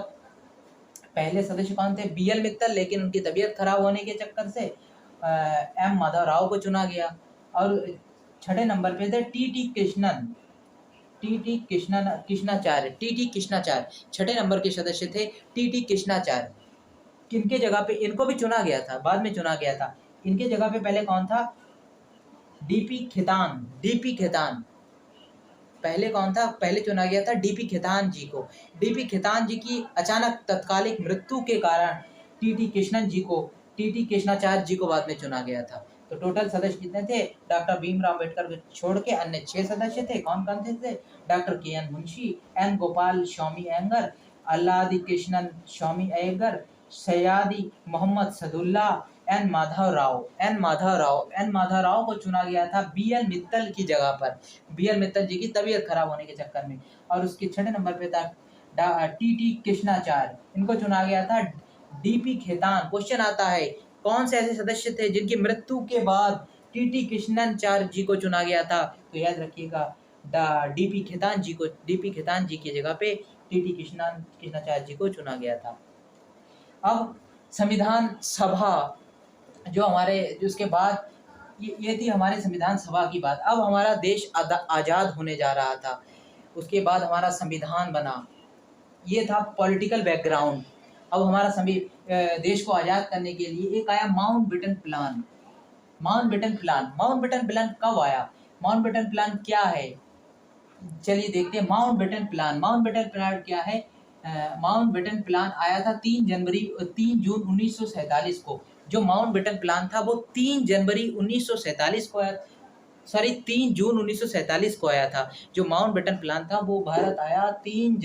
पहले सदस्य कौन थे? बी.एल. मित्तल, लेकिन उनकी तबीयत खराब होने के चक्कर से एम माधव राव को चुना गया। और छठे नंबर पे थे टी.टी. कृष्णाचार्य। छठे नंबर के सदस्य थे टी.टी. कृष्णाचार्य। किनके जगह पे इनको भी चुना गया था? बाद में चुना गया था। इनके जगह पे पहले कौन था? डीपी खेतान। पहले कौन था? पहले चुना गया था डीपी खेतान जी को। डीपी खेतान जी की अचानक तत्कालिक मृत्यु के कारण टी.टी. कृष्णाचार्य जी को बाद में चुना गया था। तो टोटल सदस्य कितने थे? डॉक्टर भीमराव अंबेडकर को छोड़ के अन्य 6 सदस्य थे। कौन कौन थे? Doctor K N. Munshi, N Gopal Swami Ayyangar, Alladi Krishnan Swami Ayyangar, Saiyid Mohammad Saadulla, N Madhav Rao को चुना गया था बी.एल. मित्तल की जगह पर, बी.एल. मित्तल जी की तबीयत खराब होने के चक्कर में। और उसके छठे नंबर पे था टी.टी. कृष्णाचार्य, इनको चुना गया था डीपी खेतान। क्वेश्चन आता है कौन से ऐसे सदस्य थे जिनकी मृत्यु के बाद टी.टी. कृष्णाचार्य जी को चुना गया था? तो याद रखिएगा डीपी खेतान जी की जगह पे टी.टी. कृष्णाचार्य जी को चुना गया था। अब संविधान सभा जो उसके बाद ये थी हमारे संविधान सभा की बात। अब हमारा देश आज़ाद होने जा रहा था, उसके बाद हमारा संविधान बना। ये था पॉलिटिकल बैकग्राउंड। अब हमारा देश को आज़ाद करने के लिए एक आया माउंटबेटन प्लान। माउंटबेटन प्लान कब आया? माउंटबेटन प्लान क्या है? चलिए देखते हैं माउंटबेटन प्लान क्या है। माउंटबेटन प्लान आया था 3 जून 1947 को। जो माउंटबेटन प्लान था वो 3 जनवरी 1947 को आया। सॉरी 3 जून 1947 को आया था। जो माउंटबेटन प्लान था वो भारत आया 3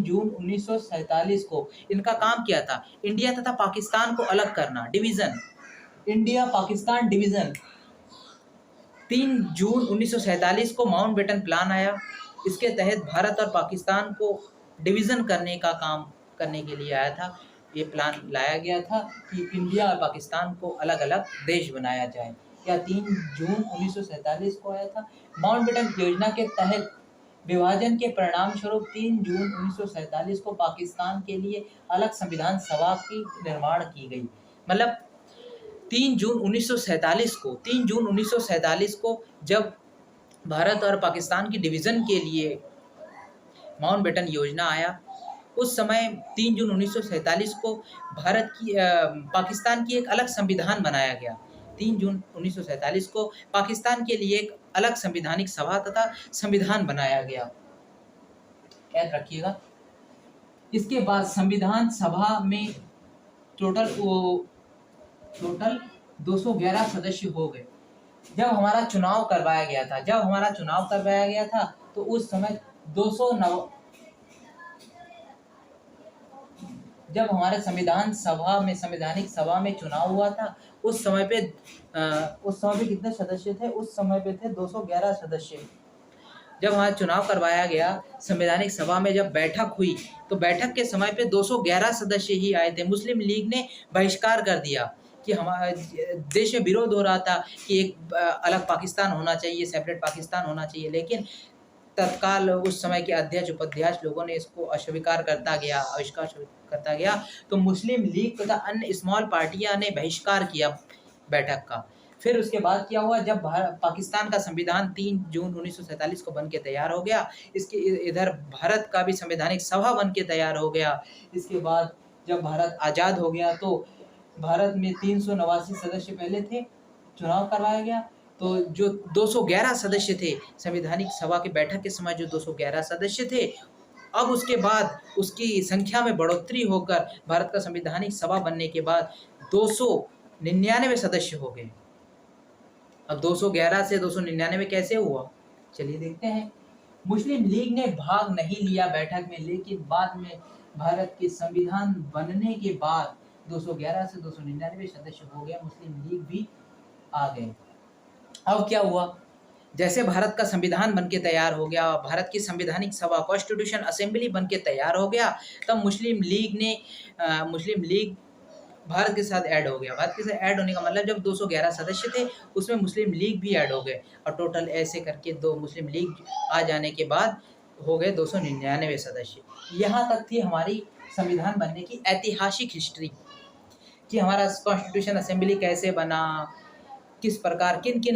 जून 1947 को। इनका काम क्या था? इंडिया तथा पाकिस्तान को अलग करना, डिवीज़न, इंडिया पाकिस्तान डिवीज़न। 3 जून 1947 को माउंटबेटन प्लान आया। इसके तहत भारत और पाकिस्तान को डिवीज़न करने का काम करने के लिए आया था। ये प्लान लाया गया था कि इंडिया और पाकिस्तान को अलग-अलग देश बनाया जाए। क्या 3 जून 1947 को आया था? माउंटबेटन योजना के तहत विभाजन के परिणाम स्वरूप 3 जून 1947 को पाकिस्तान के लिए अलग संविधान सभा की निर्माण की गई। मतलब 3 जून 1947 को जब भारत और पाकिस्तान की डिवीज़न के लिए माउंटबेटन योजना आया, उस समय 3 जून 1947 को पाकिस्तान की एक अलग संविधान बनाया गया। 3 जून 1947 को पाकिस्तान के लिए एक अलग संवैधानिक सभा तथा संविधान बनाया गया। याद रखिएगा। इसके बाद संविधान सभा में टोटल 211 सदस्य हो गए। जब हमारा चुनाव करवाया गया था तो उस समय जब हमारे संवैधानिक सभा में चुनाव हुआ था, उस समय पे कितने सदस्य थे? उस समय पे थे 211 सदस्य। जब वहाँ चुनाव करवाया गया, संवैधानिक सभा में जब बैठक हुई, तो बैठक के समय पे 211 सदस्य ही आए थे। मुस्लिम लीग ने बहिष्कार कर दिया कि हमारे देश में विरोध हो रहा था कि एक अलग पाकिस्तान होना चाहिए, सेपरेट पाकिस्तान होना चाहिए, लेकिन तत्काल उस समय के अध्यक्ष उपाध्यक्ष लोगों ने इसको अविष्कार करता गया। तो मुस्लिम लीग तथा अन्य स्मॉल पार्टियां ने बहिष्कार किया बैठक का। फिर उसके बाद क्या हुआ? जब पाकिस्तान का संविधान 3 जून 1947 को बन के तैयार हो गया, इसके इधर भारत का भी संवैधानिक सभा बन के तैयार हो गया। इसके बाद जब भारत आज़ाद हो गया तो भारत में 389 सदस्य पहले थे, चुनाव करवाया गया, तो जो 211 सदस्य थे संवैधानिक सभा की बैठक के समय, जो 211 सदस्य थे, अब उसके बाद उसकी संख्या में बढ़ोतरी होकर भारत का संवैधानिक सभा बनने के बाद 299 सदस्य हो गए। अब 211 से 299 कैसे हुआ? चलिए देखते हैं। मुस्लिम लीग ने भाग नहीं लिया बैठक में, लेकिन बाद में भारत के संविधान बनने के बाद 211 से 299 सदस्य हो गए, मुस्लिम लीग भी आ गए। अब क्या हुआ? जैसे भारत का संविधान बनके तैयार हो गया, भारत की संवैधानिक सभा कॉन्स्टिट्यूशन असेंबली बनके तैयार हो गया, तब मुस्लिम लीग भारत के साथ ऐड हो गया। भारत के साथ ऐड होने का मतलब जब 211 सदस्य थे, उसमें मुस्लिम लीग भी ऐड हो गए, और टोटल ऐसे करके 2 मुस्लिम लीग आ जाने के बाद हो गए 299 सदस्य। यहाँ तक थी हमारी संविधान बनने की ऐतिहासिक हिस्ट्री, कि हमारा कॉन्स्टिट्यूशन असेंबली कैसे बना, किस प्रकार किन किन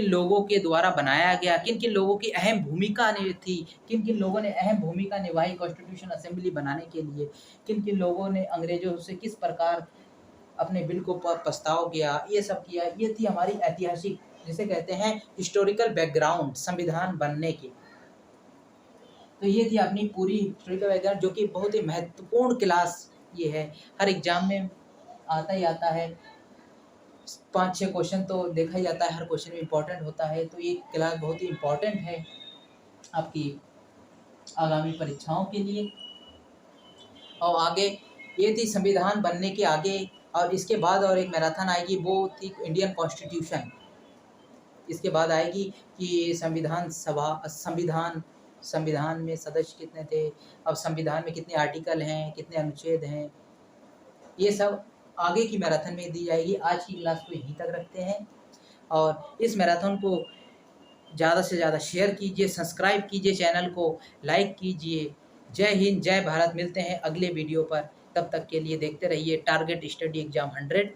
लोगों के द्वारा बनाया गया, किन किन लोगों की अहम भूमिका थी, किन किन लोगों ने अहम भूमिका निभाई कॉन्स्टिट्यूशन असेंबली बनाने के लिए, किन किन लोगों ने अंग्रेजों से किस प्रकार अपने बिल को प्रस्ताव किया, ये सब किया। ये थी हमारी ऐतिहासिक, जिसे कहते हैं हिस्टोरिकल बैकग्राउंड संविधान बनने की। तो ये थी अपनी पूरी हिस्टोरिकल बैकग्राउंड, जो कि बहुत ही महत्वपूर्ण क्लास ये है, हर एग्जाम में आता ही आता है। 5-6 क्वेश्चन तो देखा ही जाता है, हर क्वेश्चन में इम्पोर्टेंट होता है। तो ये क्लास बहुत ही इम्पोर्टेंट है आपकी आगामी परीक्षाओं के लिए। और आगे ये थी संविधान बनने के आगे, और इसके बाद और एक मैराथन आएगी, वो थी इंडियन कॉन्स्टिट्यूशन। इसके बाद आएगी कि संविधान में सदस्य कितने थे, अब संविधान में कितने आर्टिकल हैं, कितने अनुच्छेद हैं, ये सब आगे की मैराथन में दी जाएगी। आज की क्लास को यहीं तक रखते हैं, और इस मैराथन को ज़्यादा से ज़्यादा शेयर कीजिए, सब्सक्राइब कीजिए, चैनल को लाइक कीजिए। जय हिंद, जय भारत। मिलते हैं अगले वीडियो पर, तब तक के लिए देखते रहिए टारगेट स्टडी एग्जाम 100।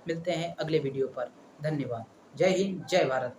मिलते हैं अगले वीडियो पर। धन्यवाद। जय हिंद, जय भारत।